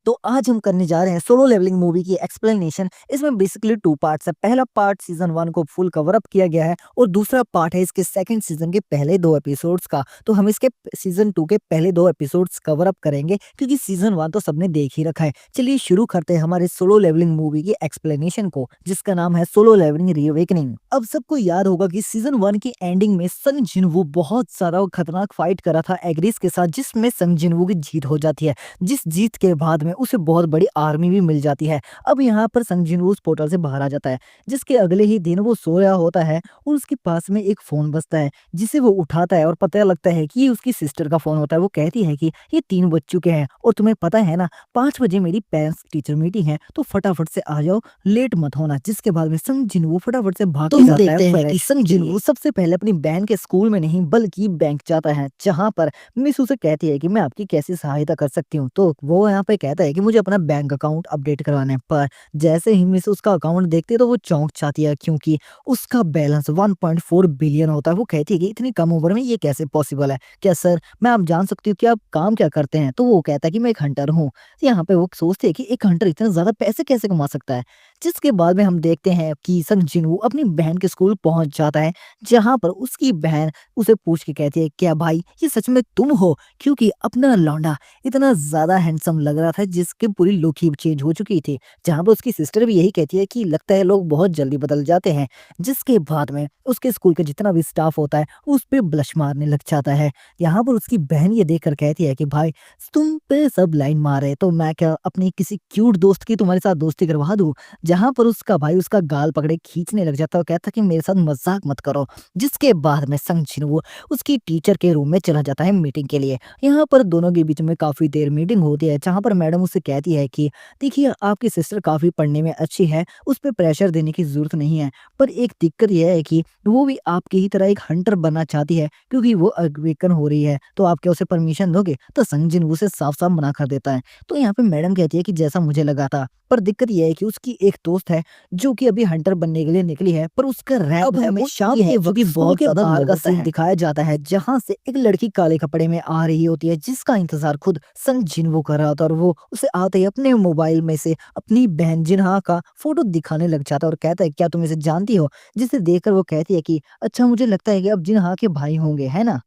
तो आज हम करने जा रहे हैं सोलो लेवलिंग मूवी की एक्सप्लेनेशन। इसमें बेसिकली 2 पार्ट्स है। पहला पार्ट सीज़न 1 को फुल कवर अप किया गया है और दूसरा पार्ट है इसके सेकंड सीज़न के पहले 2 एपिसोड्स का। तो हम इसके सीज़न 2 के पहले 2 एपिसोड्स कवर अप करेंगे क्योंकि सीज़न 1 तो सबने देख ही रखा है। चलिए शुरू करते हैं हमारे सोलो लेवलिंग मूवी की एक्सप्लेनेशन को, जिसका नाम है सोलो लेवलिंग रीअवेकनिंग। अब सबको याद होगा कि सीज़न 1 की एंडिंग में संग जिनवू बहुत सारा खतरनाक फाइट करा था एग्रीस के साथ, जिसमें संग जिनवू की जीत हो जाती है। जिस जीत के बाद में उसे बहुत बड़ी आर्मी भी मिल जाती है। अब यहाँ पर संग जिनवू उस पोर्टल से बाहर आ जाता है, जिसके अगले ही दिन वो सो रहा होता है और उसके पास में एक फोन बजता है, जिसे वो उठाता है और पता लगता है कि ये उसकी सिस्टर का फोन होता है। वो कहती है कि ये 3 बज चुके हैं और तुम्हें पता है ना 5 बजे मेरी पेरेंट्स टीचर मीटिंग है, तो फटाफट से आ जाओ, लेट मत होना। जिसके बाद में संग जिनवू फटाफट से भाग तो के हम जाता है देखते हैं पहले कि संग जिनवू सबसे पहले अपनी बहन के स्कूल में नहीं बल्कि बैंक जाता है, जहाँ पर मिस उसे कहती है कि मैं आपकी कैसी सहायता कर सकती हूँ। तो वो यहाँ पे कहता है कि मुझे अपना बैंक अकाउंट अपडेट करवाना है। पर जैसे ही मिस उसका अकाउंट देखती है तो वो चौंक जाती है, क्योंकि उसका बैलेंस 1.4 बिलियन होता है। वो कहती है कि इतनी कम उम्र में ये कैसे पॉसिबल है? क्या सर मैं आप जान सकती हूँ कि आप काम क्या करते हैं? तो वो कहता है कि मैं एक हंटर हूँ। तो यहाँ पे वो सोचते हैं कि एक हंटर इतने ज्यादा पैसे कैसे कमा सकता है? जिसके बाद में हम देखते हैं कि संग जिनवू अपनी बहन के स्कूल पहुंच जाता है, जहां पर उसकी बहन उसे पूछ के कहती है, क्या भाई ये सच में तुम हो? क्योंकि अपना लौंडा इतना ज़्यादा हैंडसम लग रहा था, जिसकी पूरी लुक ही चेंज हो चुकी थी। जहाँ पर उसकी सिस्टर भी यही कहती है कि लगता है लोग बहुत जल्दी बदल जाते हैं। जिसके बाद में उसके स्कूल का जितना भी स्टाफ होता है उस पे ब्लश मारने लग जाता है। यहाँ पर उसकी बहन ये देखकर कहती है कि भाई तुम पे सब लाइन मारे, तो मैं क्या अपनी किसी क्यूट दोस्त की तुम्हारे साथ दोस्ती करवा दूं? जहाँ पर उसका भाई उसका गाल पकड़े खींचने लग जाता है और कहता है कि मेरे साथ मजाक मत करो। जिसके बाद में संग जिनवू उसकी टीचर के रूम में चला जाता है मीटिंग के लिए। यहाँ पर दोनों के बीच में काफ़ी देर मीटिंग होती है, जहाँ पर मैडम उससे कहती है कि देखिए आपकी सिस्टर काफ़ी पढ़ने में अच्छी है, उस पे प्रेशर देने की ज़रूरत नहीं है। पर एक दिक्कत यह है कि वो भी आपकी ही तरह एक हंटर बनना चाहती है, क्योंकि वो अवेकन हो रही है। तो आप क्या उसे परमिशन दोगे? तो संग जिन उसे साफ-साफ मना कर देता है। तो यहाँ पे मैडम कहती है कि जैसा मुझे लगा था, पर दिक्कत ये है कि उसकी एक दोस्त है जो कि अभी हंटर बनने के लिए निकली है, पर उसका रैंक अब है हमें वो शाम ये है के क्योंकि वक्त स्कूल बहुत के ज़्यादा बाहर का लोगों सीन सीन दिखाया जाता है, जहाँ से एक लड़की काले कपड़े में आ रही होती है, जिसका इंतज़ार खुद संग जिनवू कर रहा होता है। और वो उसे आते ही अपने मोबाइल में से अपनी बहन जिन्हा का फ़ोटो दिखाने लग जाता है और कहता है, "क्या तुम इसे जानती हो?" जिसे देखकर वो कहती है कि, "अच्छा मुझे लगता है कि अब जिन्हा के भाई होंगे, है ना?"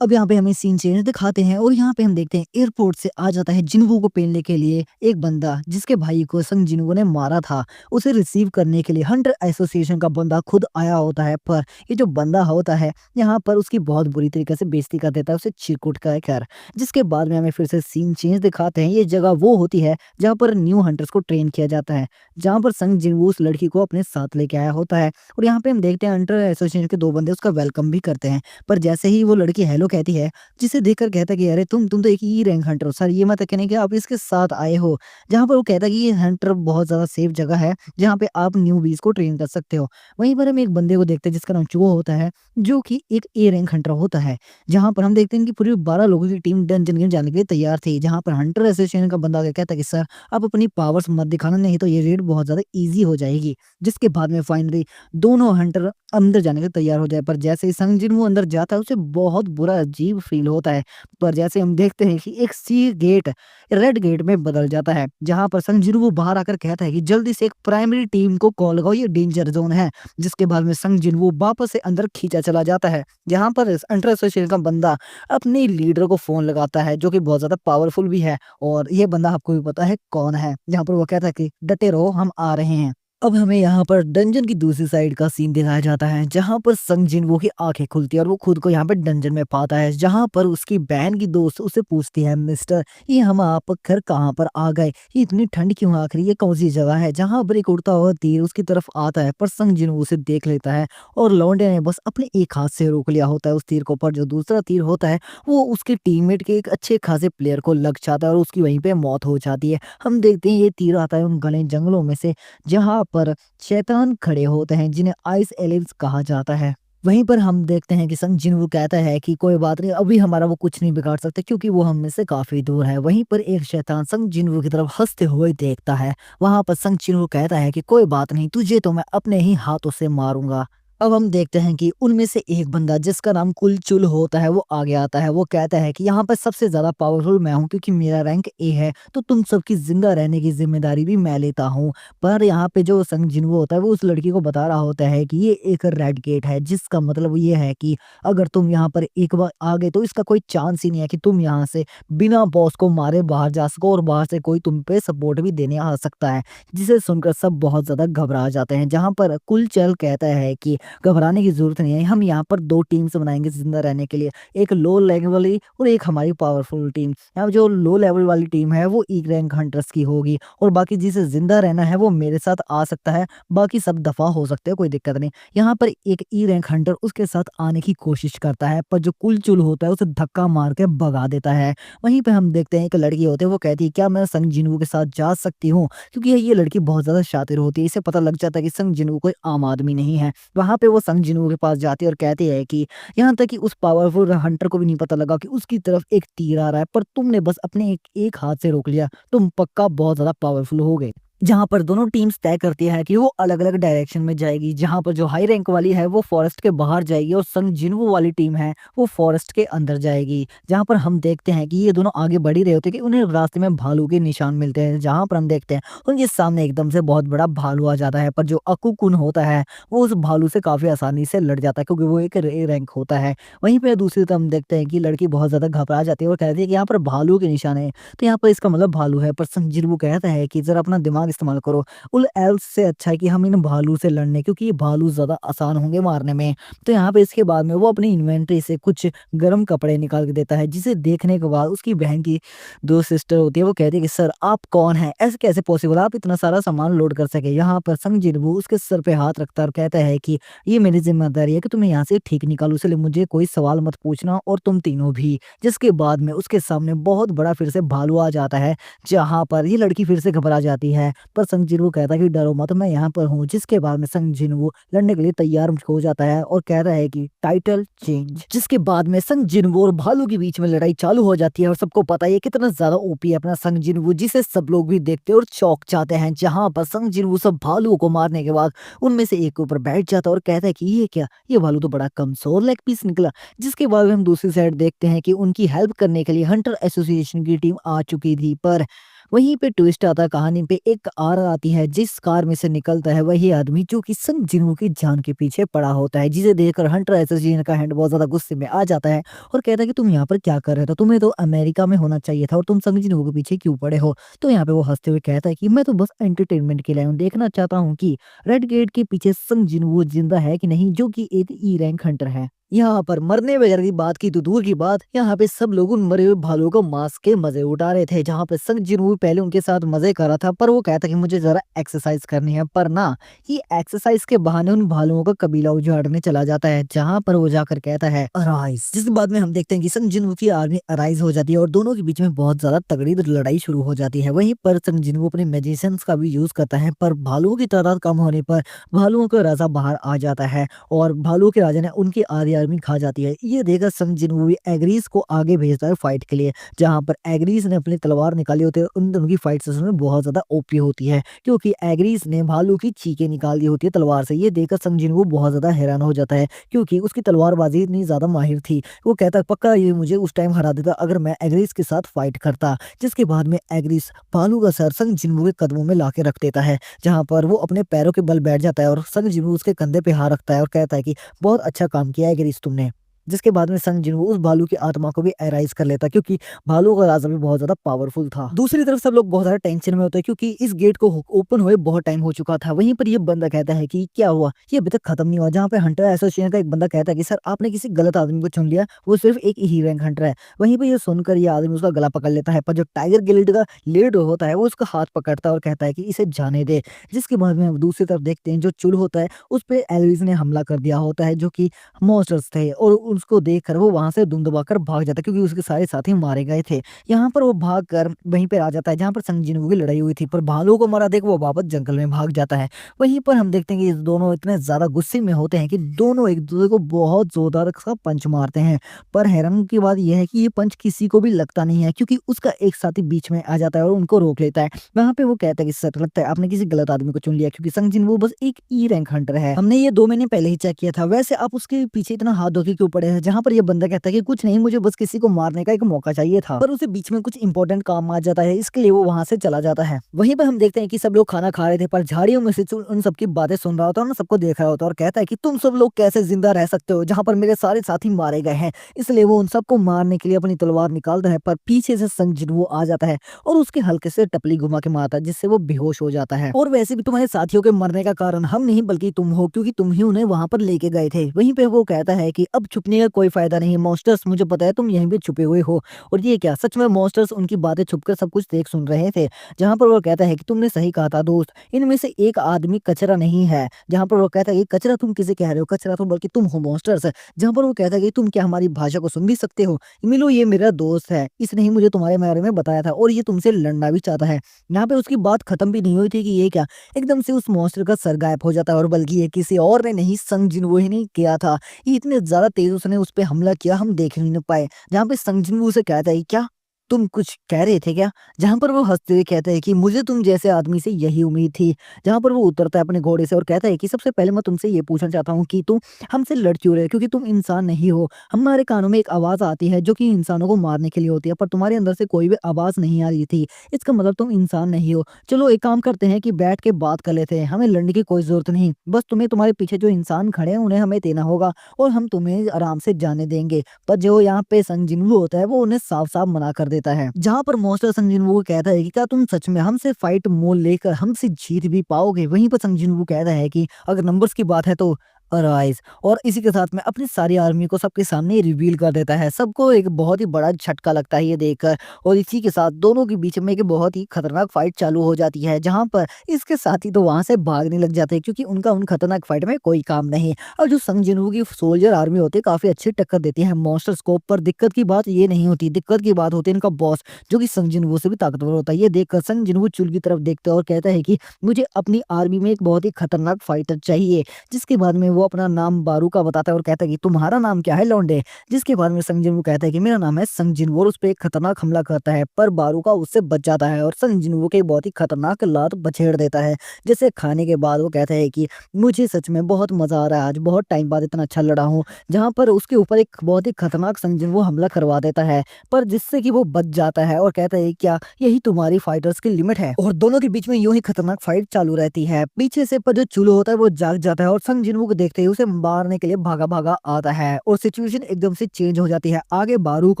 अब यहाँ पे हमें सीन चेंज दिखाते हैं और यहाँ पे हम देखते हैं एयरपोर्ट से आ जाता है जिन्वू को पेलने के लिए एक बंदा, जिसके भाई को संग जिन्वू ने मारा था। उसे रिसीव करने के लिए हंटर एसोसिएशन का बंदा खुद आया होता है, पर ये जो बंदा होता है यहाँ पर उसकी बहुत बुरी तरीके से बेइज्जती कर देता है, उसे चिरकुट कर। जिसके बाद में हमें फिर से सीन चेंज दिखाते हैं। ये जगह वो होती है जहाँ पर न्यू हंटर्स को ट्रेन किया जाता है, जहाँ पर संग जिन्वू उस लड़की को अपने साथ लेके आया होता है। और यहाँ पे हम देखते हैं हंटर एसोसिएशन के 2 बंदे उसका वेलकम भी करते हैं। पर जैसे ही वो लड़की हेलो कहती है, जिसे देखकर कहता है कि अरे तुम तो एक ई रैंक हंटर हो सर, ये मत कहने कि आप इसके साथ आए हो। जहाँ पर वो कहता है कि ये हंटर बहुत ज़्यादा सेफ जगह है, जहाँ पे आप न्यूबीज़ को ट्रेन कर सकते हो। वहीं पर हम एक बंदे को देखते हैं जिसका नाम चूहो होता है, जो कि एक ए रैंक हंटर होता है। जहाँ पर हम देखते हैं कि पूरी 12 लोगों की टीम डंजन गेम जाने के लिए तैयार थी। जहाँ पर हंटर एसोसिएशन का बंदा आके कहता है कि सर आप अपनी पावर्स मत दिखाना, नहीं तो ये रेड बहुत ज़्यादा ईज़ी हो जाएगी। जिसके बाद में फाइनली दोनों हंटर अंदर जाने के लिए तैयार हो जाए, पर जैसे ही संग जिन वो अंदर जाता है उसे बहुत बुरा अजीब फील होता है। पर जैसे हम देखते हैं कि एक सी गेट रेड गेट में बदल जाता है, जहाँ पर संग जिन वो बाहर आकर कहता है कि जल्दी से एक प्राइमरी टीम को कॉल लगाओ, ये डेंजर जोन है। जिसके बाद में संग जिन वो वापस से अंदर खींचा चला जाता है, जहाँ पर अंडर एसोसिएशन का बंदा अपने लीडर को फोन लगाता है, जो कि बहुत ज्यादा पावरफुल भी है। और ये बंदा आपको भी पता है कौन है, जहाँ पर वो कहता है कि डटे रहो हम आ रहे हैं। अब हमें यहाँ पर डंजन की दूसरी साइड का सीन दिखाया जाता है, जहाँ पर संग जिनवो की आंखें खुलती है और वो खुद को यहाँ पे डंजन में पाता है, जहाँ पर उसकी बहन की दोस्त उसे पूछती है, मिस्टर ये हम आप घर कहाँ पर आ गए? ये इतनी ठंड क्यों आखिर, ये कौन सी जगह है? जहाँ पर एक उड़ता हुआ तीर उसकी तरफ आता है, पर संग जिनवो उसे देख लेता है और लौंडे ने बस अपने एक हाथ से रोक लिया होता है उस तीर को। पर जो दूसरा तीर होता है वो उसके टीममेट के एक अच्छे खासे प्लेयर को लग जाता है और उसकी वहीं पे मौत हो जाती है। हम देखते हैं ये तीर आता है उन घने जंगलों में से, जहाँ पर शैतान खड़े होते हैं, जिन्हें आइस एलिव्स कहा जाता है। वहीं पर हम देखते हैं कि संग जिनवू कहता है कि कोई बात नहीं, अभी हमारा वो कुछ नहीं बिगाड़ सकते क्योंकि वो हम में से काफी दूर है। वहीं पर एक शैतान संग जिनवू की तरफ हंसते हुए देखता है। वहां पर संग जिनवू कहता है कि कोई बात नहीं, तुझे तो मैं अपने ही हाथों से मारूंगा। अब हम देखते हैं कि उनमें से एक बंदा जिसका नाम कुलचुल होता है वो आगे आता है। वो कहता है कि यहाँ पर सबसे ज़्यादा पावरफुल मैं हूँ क्योंकि मेरा रैंक ए है, तो तुम सबकी ज़िंदा रहने की ज़िम्मेदारी भी मैं लेता हूँ। पर यहाँ पे जो संग जिन्हो होता है वो उस लड़की को बता रहा होता है कि ये एक रेड गेट है, जिसका मतलब ये है कि अगर तुम यहाँ पर एक बार आ गए तो इसका कोई चांस ही नहीं है कि तुम यहाँ से बिना बॉस को मारे बाहर जा सको और बाहर से कोई तुम पे सपोर्ट भी देने आ सकता है। जिसे सुनकर सब बहुत ज़्यादा घबरा जाते हैं। जहाँ पर कुलचल कहता है कि घबराने की ज़रूरत नहीं है, हम यहाँ पर 2 टीम्स बनाएँगे ज़िंदा रहने के लिए, एक लो लेवल वाली और एक हमारी पावरफुल टीम। यहाँ जो लो लेवल वाली टीम है वो ई रैंक हंटर्स की होगी और बाकी जिसे ज़िंदा रहना है वो मेरे साथ आ सकता है, बाकी सब दफ़ा हो सकते हैं, कोई दिक्कत नहीं। यहाँ पर एक ई रैंक हंटर उसके साथ आने की कोशिश करता है, पर जो कुलचुल होता है उसे धक्का मार के भगा देता है। वहीं पे हम देखते हैं एक लड़की होती है, वो कहती है क्या मैं संग जिन्हो के साथ जा सकती हूँ? क्योंकि ये लड़की बहुत ज़्यादा शातिर होती है, इसे पता लग जाता है कि संग जिन्हो कोई आम आदमी नहीं है। वहाँ पे वो संग जिन्हो के पास जाती है और कहती है कि यहाँ तक कि उस पावरफुल हंटर को भी नहीं पता लगा कि उसकी तरफ एक तीर आ रहा है, पर तुमने बस अपने एक हाथ से रोक लिया, तुम पक्का बहुत ज़्यादा पावरफुल हो गए। जहाँ पर दोनों टीम्स तय करती है कि वो अलग-अलग डायरेक्शन में जाएगी, जहाँ पर जो हाई रैंक वाली है वो फॉरेस्ट के बाहर जाएगी और संग जिन्हो वाली टीम है वो फॉरेस्ट के अंदर जाएगी। जहाँ पर हम देखते हैं कि ये दोनों आगे बढ़ ही रहे होते हैं कि उन्हें रास्ते में भालू के निशान मिलते हैं, जहाँ पर हम देखते हैं उनके सामने एकदम से बहुत बड़ा भालू आ जाता है, पर जो अकूकुन होता है वो उस भालू से काफ़ी आसानी से लड़ जाता है क्योंकि वो एक रे रैंक होता है। वहीं पे दूसरी तरफ हम देखते हैं कि लड़की बहुत ज़्यादा घबरा जाती है और कहती है कि यहाँ पर भालू के निशान है, तो यहाँ पर इसका मतलब भालू है। पर संग जिन्हो कहता है कि ज़रा अपना दिमाग इस्तेमाल करो, उल एल्स से अच्छा है कि हम इन भालू से लड़ने, क्योंकि ये भालू ज़्यादा आसान होंगे मारने में। तो यहाँ पे इसके बाद में वो अपनी इन्वेंटरी से कुछ गर्म कपड़े निकाल के देता है, जिसे देखने के बाद उसकी बहन की 2 सिस्टर होती है, वो कहती है कि सर आप कौन हैं? ऐसे कैसे पॉसिबल आप इतना सारा सामान लोड कर सके? यहाँ पर संग जिन्हो उसके सर पे हाथ रखता है और कहता है कि ये मेरी ज़िम्मेदारी है कि तुम्हें यहाँ से ठीक निकालूँ, इसलिए मुझे कोई सवाल मत पूछना और तुम तीनों भी। जिसके बाद में उसके सामने बहुत बड़ा फिर से भालू आ जाता है, जहाँ पर ये लड़की फिर से घबरा जाती है। पर संग जिन्हो कहता है कि डरो मत, मैं यहाँ पर हूँ। जिसके बाद में संग जिन्हो लड़ने के लिए तैयार हो जाता है और कहता है कि टाइटल चेंज। जिसके बाद में संग जिन्हो और भालू के बीच में लड़ाई चालू हो जाती है और सबको पता है ये कितना ज्यादा ओपी है अपना संग जिन्हो, जिसे सब लोग भी देखते और चौंक जाते हैं। जहाँ पर संग जिन्हो सब भालुओं को मारने के बाद उनमें से एक के ऊपर बैठ जाता है और कहता है कि ये क्या, ये भालू तो बड़ा कमजोर लेग पीस निकला। जिसके बाद में हम दूसरी साइड देखते हैं कि उनकी हेल्प करने के लिए हंटर एसोसिएशन की टीम आ चुकी थी, पर वहीं पे ट्विस्ट आता है कहानी पे। एक कार आती है, जिस कार में से निकलता है वही आदमी जो कि संग जिन्हो की जान के पीछे पड़ा होता है, जिसे देखकर हंटर एसोसिएशन का हेड बहुत ज्यादा गुस्से में आ जाता है और कहता है कि तुम यहाँ पर क्या कर रहे हो, तुम्हें तो अमेरिका में होना चाहिए था और तुम संग जिन्हो के पीछे क्यों पड़े हो? तो यहाँ पे वो हंसते हुए कहता है कि मैं तो बस एंटरटेनमेंट के लिए हूँ, देखना चाहता हूँ कि रेड गेट के पीछे संग जिन्हो जिंदा है कि नहीं, जो कि एक ई रैंक हंटर है। यहाँ पर मरने वगैरह की बात की तो दूर की बात, यहाँ पे सब लोग उन मरे हुए भालुओं को मार के मजे उठा रहे थे। जहाँ पे संग जिन्हो पहले उनके साथ मजे कर रहा था, पर वो कहता कि मुझे जरा एक्सरसाइज करनी है, पर ना ये एक्सरसाइज के बहाने उन भालुओं का कबीला उजाड़ने चला जाता है, जहाँ पर वो जाकर कहता है अराइज। जिसके बाद में हम देखते हैं कि संग जिन्हो की आर्मी अराइज हो जाती है और दोनों के बीच में बहुत ज्यादा तगड़ी लड़ाई शुरू हो जाती है। वहीं पर संग जिन्हो अपने मैजिशियंस का भी यूज करता है, पर भालुओं की तादाद कम होने पर भालुओं का राजा बाहर आ जाता है और भालुओं के राजा ने उनकी आधी आर्मी खा जाती है। ये देखकर संग जिन्हो भी एग्रीज को आगे भेजता है फाइट के लिए, जहाँ पर एग्रीज ने अपनी तलवार निकाली होती है। उन दोनों की फाइट सच में बहुत ज्यादा ओपी होती है, क्योंकि एग्रीज ने भालू की चीखें निकाल दी होती है तलवार से। ये देखकर संग जिन्हो बहुत ज्यादा हैरान हो जाता है, क्योंकि उसकी तलवारबाजी इतनी ज्यादा माहिर थी। वो कहता है पक्का ये मुझे उस टाइम हरा देता अगर मैं एग्रीज के साथ फाइट करता। जिसके बाद में एग्रीज भालू का सर संग जिन्हो के कदमों में लाके रख देता है, जहाँ पर वो अपने पैरों के बल बैठ जाता है और संग जिन्हो उसके कंधे पे हाथ रखता है और कहता है कि बहुत अच्छा काम किया एग्रीज तुमने। जिसके बाद में संग जिन्हो उस भालू की आत्मा को भी एराइज कर लेता, क्योंकि भालू का राजा भी बहुत ज्यादा पावरफुल था। दूसरी तरफ सब लोग बहुत ज्यादा टेंशन में होते हैं, क्योंकि इस गेट को ओपन हुए बहुत टाइम हो चुका था। वहीं पर ये बंदा कहता है कि क्या हुआ, ये अभी तक खत्म नहीं हुआ। जहाँ पे हंटर एसोसिएशन का एक बंदा कहता है कि सर आपने किसी गलत आदमी को चुन लिया, वो सिर्फ एक ही रैंक हंटर है। वहीं पर ये सुनकर ये आदमी उसका गला पकड़ लेता है, पर जो टाइगर गिल्ड का लीडर होता है वो उसका हाथ पकड़ता है और कहता है कि इसे जाने दे। जिसके बाद में हम दूसरी तरफ देखते हैं जो चुल होता है उस पे एलविस ने हमला कर दिया होता है, जो कि मॉन्स्टर्स थे, और उसको देखकर वो वहाँ से दुम दबाकर भाग जाता है क्योंकि उसके सारे साथी मारे गए थे। यहाँ पर वो भागकर वहीं पे आ जाता है जहाँ पर संग जिनवू की लड़ाई हुई थी, पर भालू को मारा देख वो वापस जंगल में भाग जाता है। वहीं पर हम देखते हैं कि दोनों इतने ज़्यादा गुस्से में होते हैं कि दोनों एक-दूसरे को बहुत ज़ोरदार सा पंच मारते हैं। पर हैरानी की बात ये है कि ये पंच किसी को भी लगता नहीं है क्योंकि उसका एक साथी बीच में आ जाता है और उनको रोक लेता है। वहाँ पे वो कहता है कि सर लगता है आपने किसी गलत आदमी को चुन लिया क्योंकि संग जिनवू बस एक ई रैंक हंटर है। हमने ये 2 महीने पहले ही चेक किया था। वैसे आप उसके पीछे इतना हाथ धो के क्यों पड़े हैं? जहाँ पर ये बंदा कहता है कि कुछ नहीं, मुझे बस किसी को मारने का एक मौका चाहिए था। पर उसे बीच में कुछ इंपॉर्टेंट काम आ जाता है, इसके लिए वो वहाँ से चला जाता है। वहीं पे हम देखते हैं कि सब लोग खाना खा रहे थे पर झाड़ियों में से उन सबकी बातें सुन रहा होता है और ना सबको देख रहा होता है और कहता है कि तुम सब लोग कैसे जिंदा रह सकते हो जहाँ पर मेरे सारे साथी मारे गए हैं। इसलिए वो उन सबको मारने के लिए अपनी तलवार निकालता है, पर पीछे से संग जिनवू आ जाता है और उसके हल्के से टपली घुमा के मारता है जिससे वो बेहोश हो जाता है। और वैसे भी तुम्हारे साथियों के मरने का कारण हम नहीं बल्कि तुम हो क्योंकि तुम ही उन्हें वहां पर लेके गए थे। वहीं पे वो कहता है कि अब छुपने का कोई फायदा नहीं मॉन्स्टर्स, मुझे पता है तुम यहीं पे छुपे हुए हो। और ये क्या सच में मॉन्स्टर्स उनकी बातें छुपकर सब कुछ देख सुन रहे थे। जहां पर वो कहता है कि तुमने सही कहा था दोस्त, इनमें से एक आदमी कचरा नहीं है। जहां पर वो कहता है कि कचरा तुम किसे कह रहे हो, कचरा तो बल्कि तुम हो मॉन्स्टर्स। जहां पर वो कहता है कि तुम क्या हमारी भाषा को सुन भी सकते हो? मिलो, ये मेरा दोस्त है, इसने ही मुझे तुम्हारे बारे में बताया था और ये तुमसे लड़ना भी चाहता है। यहाँ पे उसकी बात खत्म भी नहीं हुई थी कि ये क्या एकदम से उस मॉन्स्टर का सर गायब हो जाता है और बल्कि ये किसी और ने नहीं संग जिनवू ही नहीं किया था। ये इतने ज्यादा तेज उसने उस पे हमला किया हम देख ही नहीं पाए। जहाँ पे संग जिनवू से कहता है क्या तुम कुछ कह रहे थे क्या? जहाँ पर वो हँसते हुए कहता है कि मुझे तुम जैसे आदमी से यही उम्मीद थी। जहाँ पर वो उतरता है अपने घोड़े से और कहता है कि सबसे पहले मैं तुमसे ये पूछना चाहता हूँ कि तुम हमसे लड़ क्यों रहे हो? क्योंकि तुम इंसान नहीं हो। हमारे कानों में एक आवाज़ आती है जो कि इंसानों को मारने के लिए होती है, पर तुम्हारे अंदर से कोई भी आवाज़ नहीं आ रही थी। इसका मतलब तुम इंसान नहीं हो। चलो एक काम करते हैं कि बैठ के बात कर लेते हैं। हमें लड़ने की कोई ज़रूरत नहीं। बस तुम्हें तुम्हारे पीछे जो इंसान खड़े हैं उन्हें हमें देना होगा और हम तुम्हें आराम से जाने देंगे। पर जो यहाँ पे संग जिनवू होता है वो उन्हें साफ-साफ मना कर देता है। जहाँ पर मॉन्स्टर संग जिनवू कहता है कि क्या तुम सच में हमसे फाइट मोल लेकर हमसे जीत भी पाओगे? वहीं पर संग जिनवू कहता है कि अगर नंबर्स की बात है तो अराइज़, और इसी के साथ में अपनी सारी आर्मी को सबके सामने रिवील कर देता है। सबको एक बहुत ही बड़ा झटका लगता है ये देखकर और इसी के साथ दोनों के बीच में एक बहुत ही खतरनाक फाइट चालू हो जाती है, जहाँ पर इसके साथी तो वहाँ से भागने लग जाते हैं क्योंकि उनका उन खतरनाक फाइट में कोई काम नहीं। और जो संग जिनवू की सोल्जर आर्मी होती है काफ़ी अच्छी टक्कर देती है मॉन्स्टर्स को, पर दिक्कत की बात ये नहीं होती, दिक्कत की बात होती है इनका बॉस जो कि संग जिनवू से भी ताकतवर होता है। ये देखकर संग जिनवू चुल की तरफ देखता है और कहता है कि मुझे अपनी आर्मी में एक बहुत ही खतरनाक फाइटर चाहिए। जिसके बाद में वो अपना नाम बारू का बताता है और कहता है कि तुम्हारा नाम क्या है लौंडे? जिसके बाद में संग जिनवू कहता है कि मेरा नाम है संग जिनवू और उस पे एक खतरनाक हमला करता है, पर बारू का उससे बच जाता है और संग जिनवू के बहुत ही खतरनाक लात बछेड़ देता है। जिसे खाने के बाद वो कहता है कि मुझे सच में बहुत मजा आ रहा है, आज बहुत टाइम बाद इतना अच्छा लड़ा हूँ। जहाँ पर उसके ऊपर एक बहुत ही खतरनाक संग जिनवू हमला करवा देता है, पर जिससे कि वो बच जाता है और कहता है क्या यही तुम्हारी फाइटर्स की लिमिट है? और दोनों के बीच में यूं ही खतरनाक फाइट चालू रहती है। पीछे से पर जो चूलो होता है वो जाग जाता है और संग जिनवू को देखते ही उसे मारने के लिए भागा-भागा आता है और सिचुएशन एकदम से चेंज हो जाती है। आगे बारूक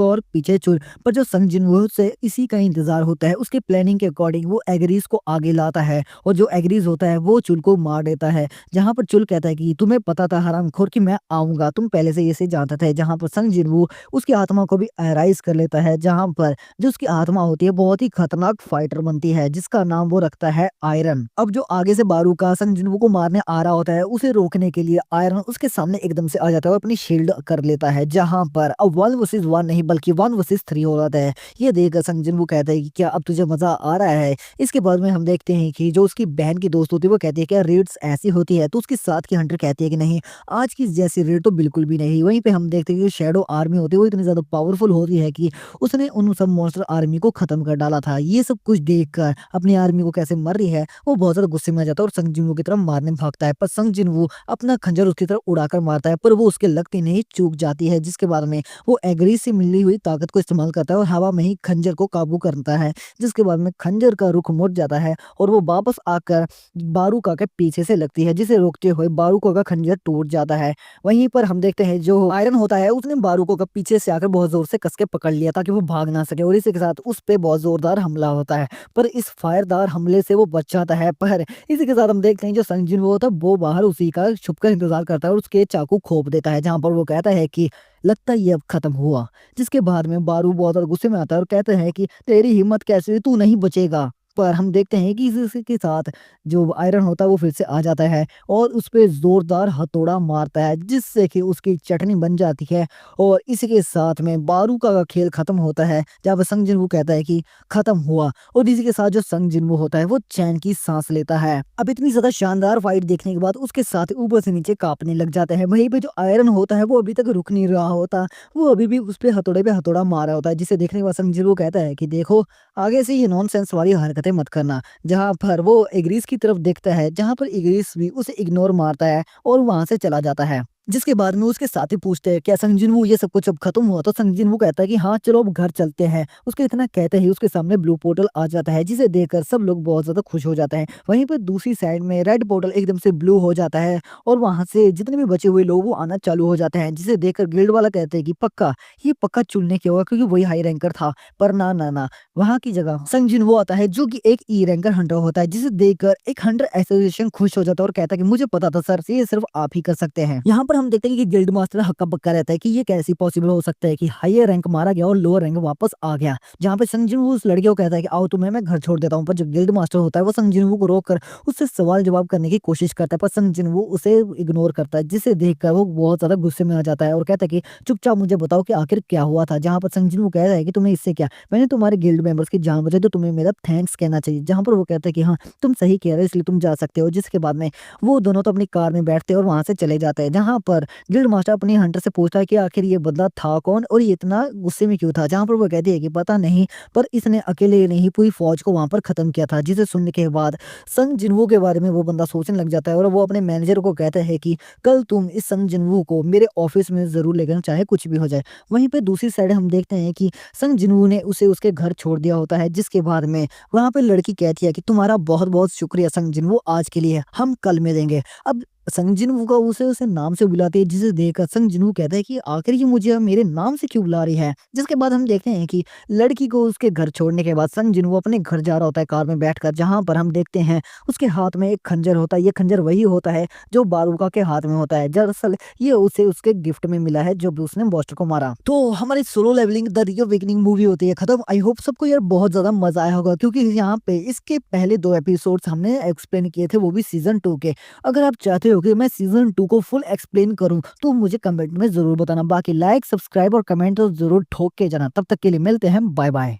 और पीछे चुल, पर जो संग जिनवू से इसी का इंतजार होता है। उसके प्लानिंग के अकॉर्डिंग वो एग्रीज को आगे लाता है और जो एग्रीज होता है वो चुल को मार देता है। जहाँ पर चुल कहता है कि तुम्हें पता था हरामखोर कि मैं आऊँगा, तुम पहले से इसे जानते थे। जहाँ पर संग जिनवू उसकी आत्मा को भी एराइज़ कर लेता है, जहाँ पर जो उसकी आत्मा होती है बहुत ही खतरनाक फाइटर बनती है जिसका नाम वो रखता है आयरन। अब जो आगे से बारूका संग जिनवू को मारने आ रहा होता है उसे रोकने के लिए आयरन उसके सामने एकदम से आ जाता है और अपनी शील्ड कर लेता है, जहाँ पर अब 1 वर्सेस 1 नहीं बल्कि 1 वर्सेस 3 हो जाता है। ये देखकर संग जिनवू कहता है कि क्या अब तुझे मजा आ रहा है? इसके बाद में हम देखते हैं कि जो उसकी बहन की दोस्त होती है वो कहती है क्या रेड्स ऐसी होती है? तो उसके साथ की हंटर कहती है कि नहीं, आज की जैसी रेड तो बिल्कुल भी नहीं। वहीं पे हम देखते हैं कि शैडो आर्मी होती है वो इतनी ज्यादा पावरफुल होती है कि उसने उन सब मॉन्स्टर आर्मी को खत्म कर डाला था। ये सब कुछ देखकर अपनी आर्मी को कैसे मर रही है वो बहुत ज्यादा गुस्से में आ जाता है और संग जिनवू की तरफ मारने भागता है, पर संग जिनवू अपना खंजर उसकी तरफ उड़ाकर मारता है पर वो उसके लगती नहीं, चूक जाती है। जिसके बाद में वो एग्री से मिली हुई ताकत को इस्तेमाल करता है और हवा में ही खंजर को काबू करता है। जिसके बाद में खंजर का रुख मुड़ जाता है और वो वापस आकर बारूका के पीछे से लगती है, जिसे रोकते हुए बारूका का खंजर टूट जाता है। वहीं पर हम देखते हैं जो आयरन होता है उसने बारूको का पीछे से आकर बहुत जोर से कस के पकड़ लिया ताकि वो भाग ना सके और इसी के साथ उस पे बहुत जोरदार हमला होता है, पर इस फायरदार हमले से वो बच जाता है। पर इसी के साथ हम देखते हैं जो संग जिनवू होता है वो बाहर उसी का छुपकर इंतजार करता है और उसके चाकू खोप देता है, जहाँ पर वो कहता है कि लगता है ये अब खत्म हुआ। जिसके बाद में बारू बहुत ज्यादा गुस्से में आता है और कहते हैं कि तेरी हिम्मत कैसे हुई, तू नहीं बचेगा। पर हम देखते हैं कि इसी के साथ जो आयरन होता है वो फिर से आ जाता है और उस पे ज़ोरदार हथौड़ा मारता है, जिससे कि उसकी चटनी बन जाती है और इसी के साथ में बारूका का खेल खत्म होता है, जहाँ पे संग जिनवू कहता है कि खत्म हुआ और इसी के साथ जो संग जिनवू होता है वो चैन की सांस लेता है। अब इतनी ज़्यादा शानदार फाइट देखने के बाद उसके साथ ऊपर से नीचे काँपने लग जाता है। वहीं पे जो आयरन होता है वो अभी तक रुक नहीं रहा होता, वो अभी भी उस पे हथौड़ा मार रहा होता है, जिसे देखने के बाद संग जिनवू कहता है कि देखो, आगे से ये नॉनसेंस वाली हरकतें मत करना। जहाँ पर वो इग्रिस की तरफ देखता है, जहाँ पर इग्रिस भी उसे इग्नोर मारता है और वहाँ से चला जाता है। जिसके बाद में उसके साथी पूछते हैं, क्या संग जिनवू ये सब कुछ अब खत्म हुआ? तो संग जिनवू कहता है कि हाँ, चलो अब घर चलते हैं। उसके इतना कहते ही उसके सामने ब्लू पोर्टल आ जाता है, जिसे देखकर सब लोग बहुत ज़्यादा खुश हो जाते हैं। वहीं पर दूसरी साइड में रेड पोर्टल एकदम से ब्लू हो जाता है और वहाँ से जितने भी बचे हुए लोग वो आना चालू हो जाते हैं, जिसे देखकर गिल्ड वाला कहते हैं कि पक्का, ये पक्का चुनने क्या होगा, क्योंकि वही हाई रैंकर था। पर ना, ना, ना, वहाँ की जगह संग जिनवू आता है, जो कि एक ई रैंकर हंटर होता है, जिसे देखकर एक हंटर एसोसिएशन खुश हो जाता है और कहता है कि मुझे पता था सर, ये सिर्फ आप ही कर सकते हैं। यहाँ पर हम देखते हैं कि गिल्ड मास्टर हक्का बक्का रहता है कि ये कैसे पॉसिबल हो सकता है कि हायर रैंक मारा गया और लोअर रैंक वापस आ गया। जहाँ पे संग जिनवू उस लड़के को कहता है कि आओ तुम्हें मैं घर छोड़ देता हूँ, पर जो गिल्ड मास्टर होता है वो संग जिनवू को रोक कर उससे सवाल जवाब करने की कोशिश करता है, पर संग जिनवू उसे इग्नोर करता है, जिसे देखकर वो बहुत ज्यादा गुस्से में आ जाता है और कहता है कि चुपचाप मुझे बताओ कि आखिर क्या हुआ था। जहाँ पर संग जिनवू कहता है कि तुम्हें इससे क्या, मैंने तुम्हारे गिल्ड मेंबर्स की जान बचाई तो तुम्हें मेरा थैंक्स कहना चाहिए। जहाँ पर वो कहता है कि हाँ, तुम सही कह रहे हो, इसलिए तुम जा सकते हो। जिसके बाद में वो दोनों तो अपनी कार में बैठते हैं और वहां से चले जाते हैं। जहाँ पर गिल्ड मास्टर अपनी हंटर से पूछता है कि आखिर ये बंदा था कौन और ये इतना गुस्से में क्यों था। जहाँ पर वो कहती है कि पता नहीं, पर इसने अकेले नहीं पूरी फौज को वहां पर खत्म किया था। जिसे सुनने के बाद संग जिनवू के बारे में वो बंदा सोचने लग जाता है और वो अपने मैनेजर को कहता है कि कल तुम इस संग जिनवू को मेरे ऑफिस में जरूर लेकर, चाहे कुछ भी हो जाए। वहीं पे दूसरी साइड हम देखते हैं कि संग जिनवू ने उसे उसके घर छोड़ दिया होता है। जिसके बाद में वहां पे लड़की कहती है कि तुम्हारा बहुत बहुत शुक्रिया संग जिनवू, आज के लिए हम कल मिलेंगे। अब संग जिनवू का उसे उसे नाम से बुलाती है, जिसे देखकर संग जिनवू कहता है कि आखिर ये मुझे अब मेरे नाम से क्यों बुला रही है। जिसके बाद हम देखते हैं कि लड़की को उसके घर छोड़ने के बाद संग जिनवू अपने घर जा रहा होता है कार में बैठकर, जहां पर हम देखते हैं उसके हाथ में एक खंजर होता है। ये खंजर वही होता है जो बारूका के हाथ में होता है। दरअसल ये उसे उसके गिफ्ट में मिला है जब उसने बॉस्टर को मारा। तो हमारी Solo Leveling the Reawakening movie होती है खत्म। आई होप सबको यार बहुत ज्यादा मजा आया होगा, क्योंकि यहाँ पे इसके पहले 2 एपिसोड्स हमने एक्सप्लेन किए थे, वो भी सीजन 2 के। अगर आप चाहते हो कि मैं सीजन 2 को फुल एक्सप्लेन करूं तो मुझे कमेंट में जरूर बताना। बाकी लाइक, सब्सक्राइब और कमेंट तो जरूर ठोक के जाना। तब तक के लिए मिलते हैं, बाय बाय।